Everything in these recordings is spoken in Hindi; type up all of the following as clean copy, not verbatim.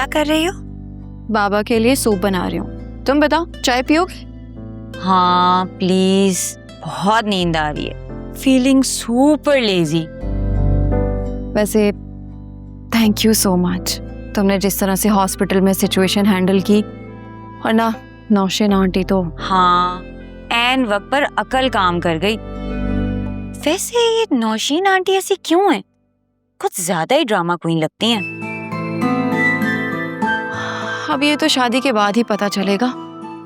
कर रही हो? बाबा के लिए सूप बना रही हूँ। तुम बताओ, चाय पियोगे? हाँ प्लीज, बहुत नींद आ रही है, फीलिंग सुपर लेजी। वैसे थैंक यू सो मच, तुमने जिस तरह से हॉस्पिटल में सिचुएशन हैंडल की, और ना नौशीन आंटी तो हाँ, एन वक्त पर अकल काम कर गई। वैसे ये नौशीन आंटी ऐसी क्यों है? कुछ ज्यादा ही ड्रामा क्वीन लगती हैं। अब ये तो शादी के बाद ही पता चलेगा।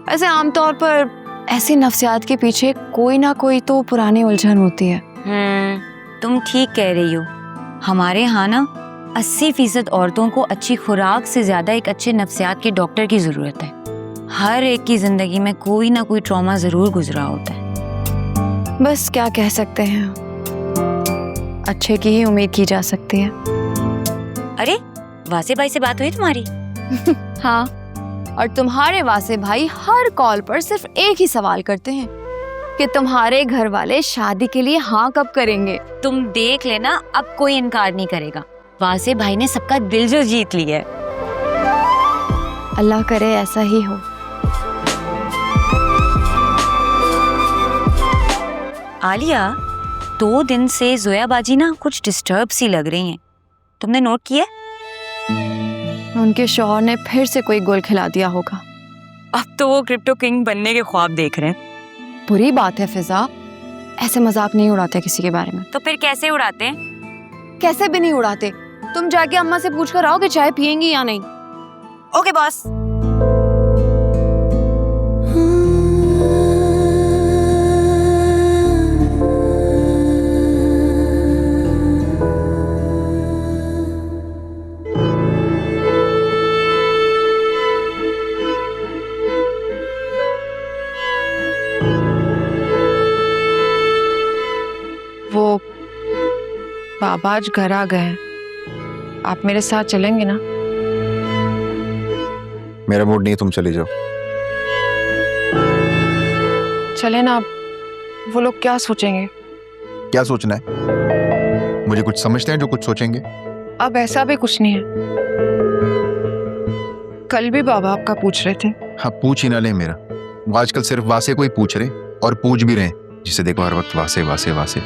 ऐसे आमतौर पर ऐसी नफ्सियात के पीछे कोई ना कोई तो पुरानी उलझन होती है। तुम ठीक कह रही हो। हमारे यहाँ ना 80% औरतों को अच्छी खुराक से ज्यादा एक अच्छे नफ्सियात के डॉक्टर की जरूरत है। हर एक की जिंदगी में कोई ना कोई ट्रॉमा जरूर गुजरा होता है। बस क्या कह सकते हैं, अच्छे की ही उम्मीद की जा सकती है। अरे वासे भाई से बात हुई तुम्हारी? हाँ, और तुम्हारे वासे भाई हर कॉल पर सिर्फ एक ही सवाल करते हैं कि तुम्हारे घर वाले शादी के लिए हाँ कब करेंगे। तुम देख लेना, अब कोई इनकार नहीं करेगा। वासे भाई ने सबका दिल जो जीत लिया है। अल्लाह करे ऐसा ही हो। आलिया, 2 दिन से जोया बाजी ना कुछ डिस्टर्ब सी लग रही हैं। तुमने नोट किया? उनके शौहर ने फिर से कोई गोल खिला दिया होगा। अब तो वो क्रिप्टो किंग बनने के ख्वाब देख रहे हैं। बुरी बात है फिजा, ऐसे मजाक नहीं उड़ाते किसी के बारे में। तो फिर कैसे उड़ाते हैं? कैसे भी नहीं उड़ाते। तुम जाके अम्मा से पूछ कर आओ कि चाय पियेंगी या नहीं। Okay boss. वो बाबा आज घर आ गए हैं, आप मेरे साथ चलेंगे ना? मेरा मूड नहीं है, तुम चले जाओ। चले ना। वो लोग क्या सोचेंगे? क्या सोचना है? मुझे कुछ समझते हैं जो कुछ सोचेंगे। अब ऐसा भी कुछ नहीं है। कल भी बाबा आपका पूछ रहे थे। हाँ, पूछ ही ना ले मेरा। वो आजकल सिर्फ वासे को ही पूछ रहे, और पूछ भी रहे, जिसे देखो हर वक्त वासे वासे वासे।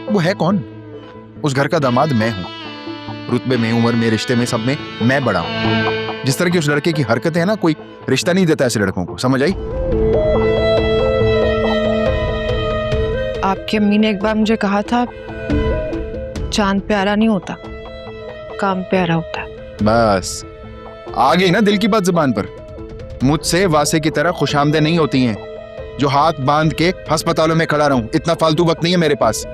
वो है कौन? उस घर का दामाद मैं हूं। रुतबे में, उम्र में, रिश्ते में, सब में मैं बड़ा हूं। जिस तरह की उस लड़के की हरकतें है ना, कोई रिश्ता नहीं देता ऐसे लड़कों को, समझ आई? आपकी अम्मी ने एक बार मुझे कहा था, चांद प्यारा नहीं होता, काम प्यारा होता है। बस आ गई ना दिल की बात जुबान पर। मुझसे वासे की तरह खुशामदे नहीं होती हैं जो हाथ बांध के अस्पतालों में खड़ा रहूं। इतना फालतू वक्त नहीं है मेरे पास।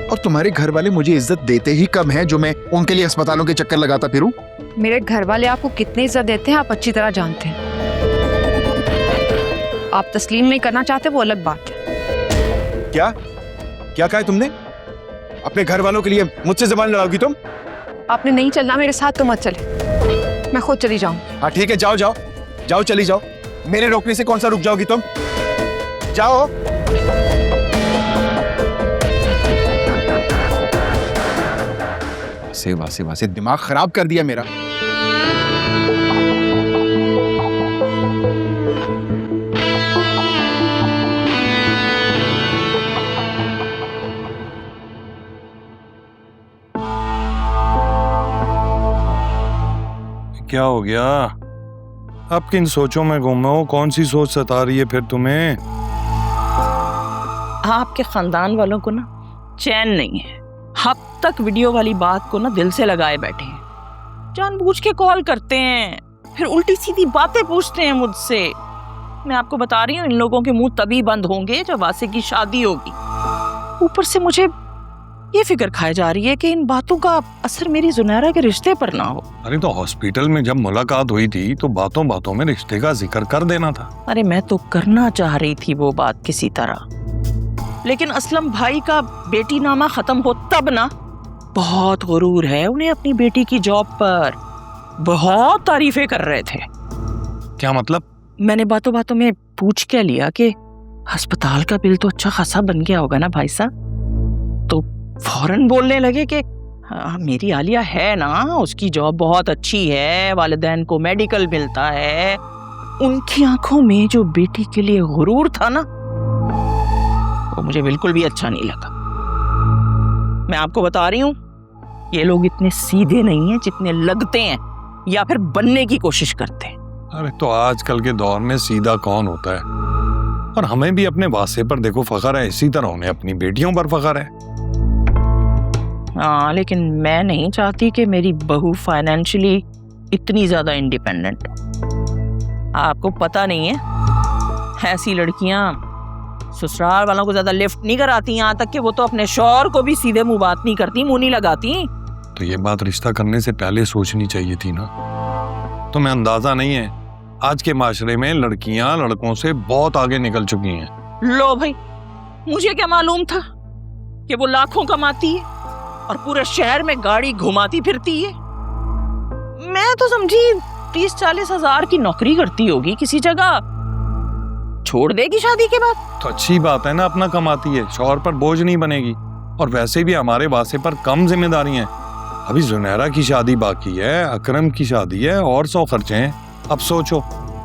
और तुम्हारे घर वाले मुझे इज्जत देते ही कम है जो मैं उनके लिए अस्पतालों के चक्कर लगाता फिरूं। मेरे घर वाले आपको कितनी इज्जत देते हैं आप अच्छी तरह जानते हैं। आप तस्लीम नहीं करना चाहते वो अलग बात है। क्या क्या कहा है तुमने? अपने घर वालों के लिए मुझसे जबान लड़ाओगी तुम? आपने नहीं चलना मेरे साथ तो मत चले, मैं खुद चली जाऊं। हाँ ठीक है, जाओ जाओ जाओ, चली जाओ। मेरे रोकने से कौन सा रुक जाओगी तुम? जाओ। वासे वासे वासे, दिमाग खराब कर दिया मेरा। क्या हो गया? अब किन सोचों में गुम हो? कौन सी सोच सता रही है फिर तुम्हें? आपके खानदान वालों को ना चैन नहीं है। अब तक वीडियो वाली बात को ना दिल से लगाए बैठे हैं। जानबूझ के कॉल करते हैं, फिर उल्टी सीधी बातें पूछते हैं मुझसे। मैं आपको बता रही हूँ, इन लोगों के मुंह तभी बंद होंगे जब वासे की शादी होगी। ऊपर से मुझे ये फिक्र खाई जा रही है कि इन बातों का असर मेरी जुनैरा के रिश्ते पर ना हो। अरे तो हॉस्पिटल में जब मुलाकात हुई थी तो बातों बातों में रिश्ते का जिक्र कर देना था। अरे मैं तो करना चाह रही थी वो बात किसी तरह, लेकिन असलम भाई का बेटी नामा खत्म हो तब ना। बहुत गुरूर है उन्हें अपनी बेटी की जॉब पर, बहुत तारीफें कर रहे थे। क्या मतलब? मैंने बातों बातों में पूछ के लिया कि अस्पताल का बिल तो अच्छा खासा बन गया होगा ना भाई साहब। तो फौरन बोलने लगे कि हाँ, मेरी आलिया है ना, उसकी जॉब बहुत अच्छी है, वालिदैन को मेडिकल मिलता है। उनकी आंखों में जो बेटी के लिए गुरूर था ना, वो मुझे बिल्कुल भी अच्छा नहीं लगा। मैं आपको बता रही हूँ, ये लोग इतने सीधे नहीं हैं जितने लगते हैं या फिर बनने की कोशिश करते हैं। अरे तो आजकल के दौर में सीधा कौन होता है? और हमें भी अपने वासे पर देखो फख्र है, इसी तरह उन्हें अपनी बेटियों पर फख्र है। हाँ, लेकिन मैं नहीं चाहती कि मेरी बहू फाइनेंशियली इतनी ज्यादा इंडिपेंडेंट हो। आपको पता नहीं है, ऐसी लड़कियां ससुराल वालों को ज्यादा लिफ्ट नहीं कराती, यहाँ तक कि वो तो अपने शौहर को भी सीधे मुंह बात नहीं करती, मुंह नहीं लगाती। तो ये बात रिश्ता करने से पहले सोचनी चाहिए थी ना। तुम्हें अंदाजा नहीं है, आज के माशरे में लड़कियां लड़कों से बहुत आगे निकल चुकी हैं। लो भाई, मुझे क्या मालूम था कि वो लाखों कमाती है और पूरे शहर में गाड़ी घुमाती फिरती है। मैं तो समझी 30-40 हजार की नौकरी करती होगी किसी जगह, छोड़ देगी शादी के बाद। तो अच्छी बात है ना, अपना कमाती है, शौहर पर बोझ नहीं बनेगी। और वैसे भी हमारे वासे पर कम जिम्मेदारी हैं। अभी जुनैरा की शादी बाकी है, अकरम की शादी है, और 100 खर्चे हैं। अब सोचो,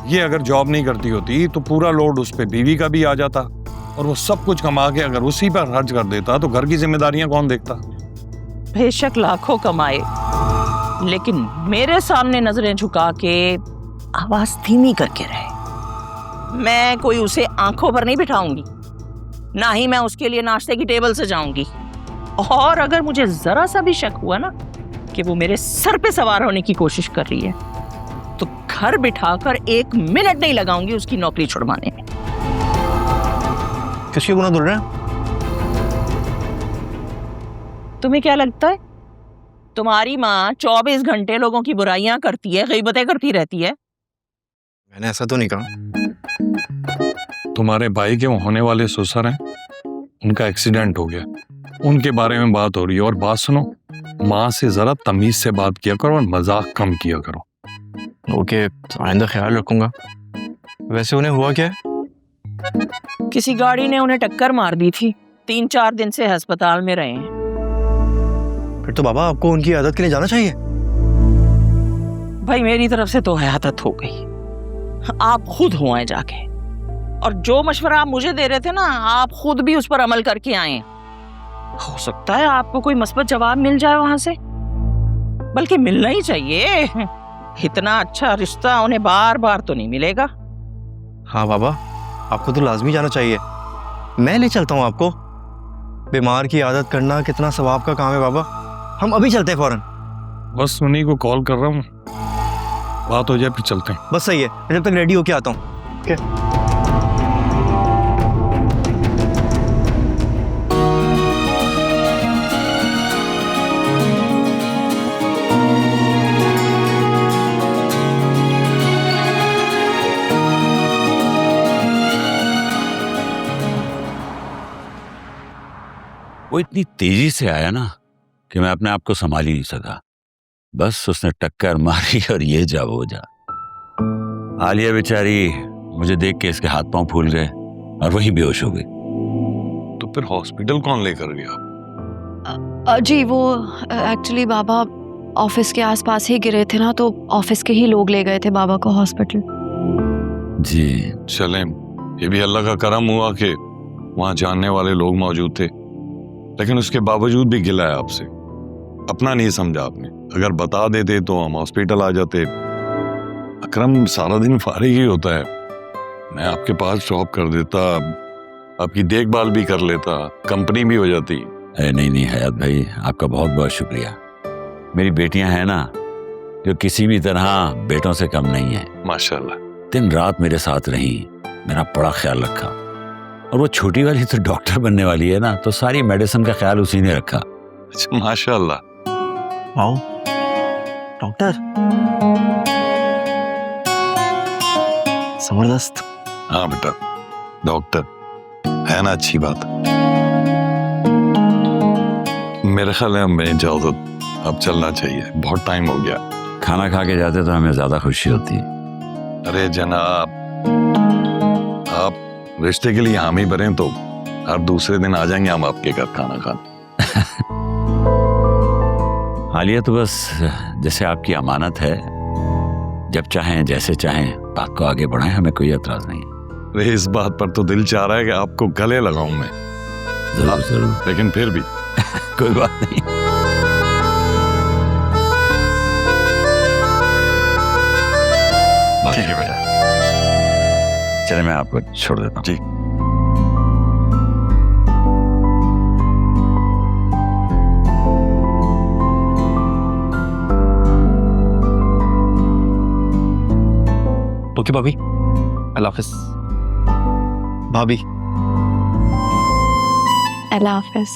ये अगर जॉब नहीं करती होती तो पूरा लोड उस पे बीवी का भी आ जाता, और वो सब कुछ कमा के अगर उसी पर खर्च कर देता तो घर की जिम्मेदारियां कौन देखता? बेशक लाखों कमाए, लेकिन मेरे सामने नजरें झुका के आवाज धीमी करके रहे। मैं कोई उसे आंखों पर नहीं बिठाऊंगी, ना ही मैं उसके लिए नाश्ते की टेबल से जाऊंगी। और अगर मुझे जरा सा भी शक हुआ ना कि वो मेरे सर पे सवार होने की कोशिश कर रही है, तो घर बिठाकर 1 मिनट नहीं लगाऊंगी उसकी नौकरी छुड़वाने में। किसकी गुनाह धुल रहे हैं? तुम्हें क्या लगता है तुम्हारी माँ 24 घंटे लोगों की बुराइयां करती है, गीबतें करती रहती है? मैंने ऐसा तो नहीं कहा। तुम्हारे भाई के होने वाले ससुर हैं, उनका एक्सीडेंट हो गया, उनके बारे में बात हो रही है। और बात सुनो, माँ से जरा तमीज से बात किया करो और मजाक कम किया करो। ओके, तो आइंदा ख्याल रखूंगा। वैसे उन्हें हुआ क्या है? किसी गाड़ी ने उन्हें टक्कर मार दी थी, 3-4 दिन से अस्पताल में रहे हैं। फिर तो बाबा आपको उनकी आदत के लिए जाना चाहिए। भाई मेरी तरफ से तो आदत हो गई, आप खुद हो आए जाके, और जो मशवरा आप मुझे दे रहे थे ना, आप खुद भी उस पर अमल करके आए। हो सकता है आपको कोई मुस्बत जवाब मिल जाए वहां से, बल्कि मिलना ही चाहिए। इतना अच्छा रिश्ता उन्हें बार बार तो नहीं मिलेगा। हाँ बाबा, आपको तो लाजमी जाना चाहिए। मैं ले चलता हूँ आपको। बीमार की आदत करना कितना सवाब का काम है बाबा। हम अभी चलते हैं फौरन। बस उन्हीं को कॉल कर रहा हूँ, बात हो जाए फिर चलते हैं। बस सही है, मैं जब तक रेडी होके आता हूँ। ओके। वो इतनी तेजी से आया ना कि मैं अपने आप को संभाल ही नहीं सका। बस उसने टक्कर मारी और ये जा वो जा। आलिया बेचारी मुझे देख के इसके हाथ पांव फूल गए और वही बेहोश हो गई। तो फिर हॉस्पिटल कौन लेकर गया? जी वो एक्चुअली बाबा ऑफिस के आसपास ही गिरे थे ना, तो ऑफिस के ही लोग ले गए थे बाबा को हॉस्पिटल। जी चलें, ये भी अल्लाह का करम हुआ कि वहां जानने वाले लोग मौजूद थे, लेकिन उसके बावजूद भी गिला है आपसे। अपना नहीं समझा आपने। अगर बता देते तो हम हॉस्पिटल आ जाते। अकरम सारा दिन फारिग ही होता है, मैं आपके पास ड्रॉप कर देता, आपकी देखभाल भी कर लेता, कंपनी भी हो जाती। नहीं हयात भाई, आपका बहुत बहुत शुक्रिया। मेरी बेटियां हैं ना, जो किसी भी तरह बेटों से कम नहीं है। माशाल्लाह, दिन रात मेरे साथ रही, मेरा बड़ा ख्याल रखा। और वो छोटी वाली तो डॉक्टर बनने वाली है ना, तो सारी मेडिसिन का ख्याल उसी ने रखा। अच्छा माशाल्लाह। आओ डॉक्टर। जबरदस्त। हाँ बेटा, डॉक्टर है ना, अच्छी बात। मेरे ख्याल है हमें इजाजत अब चलना चाहिए, बहुत टाइम हो गया। खाना खा के जाते तो हमें ज्यादा खुशी होती। अरे जनाब, आप रिश्ते के लिए हामी बने तो हर दूसरे दिन आ जाएंगे हम आपके घर खाना खाने। आलिया तो बस जैसे आपकी अमानत है, जब चाहें जैसे चाहें बात को आगे बढ़ाएं, हमें कोई एतराज नहीं है। अरे इस बात पर तो दिल चाह रहा है कि आपको गले लगाऊं मैं, जरूर जरूर, लेकिन फिर भी कोई बात नहीं। ठीक है बेटा। चले मैं आपको छोड़ देता हूँ। जी। ओके भाभी, अल्लाह हाफिज। भाभी अल्लाह हाफिज।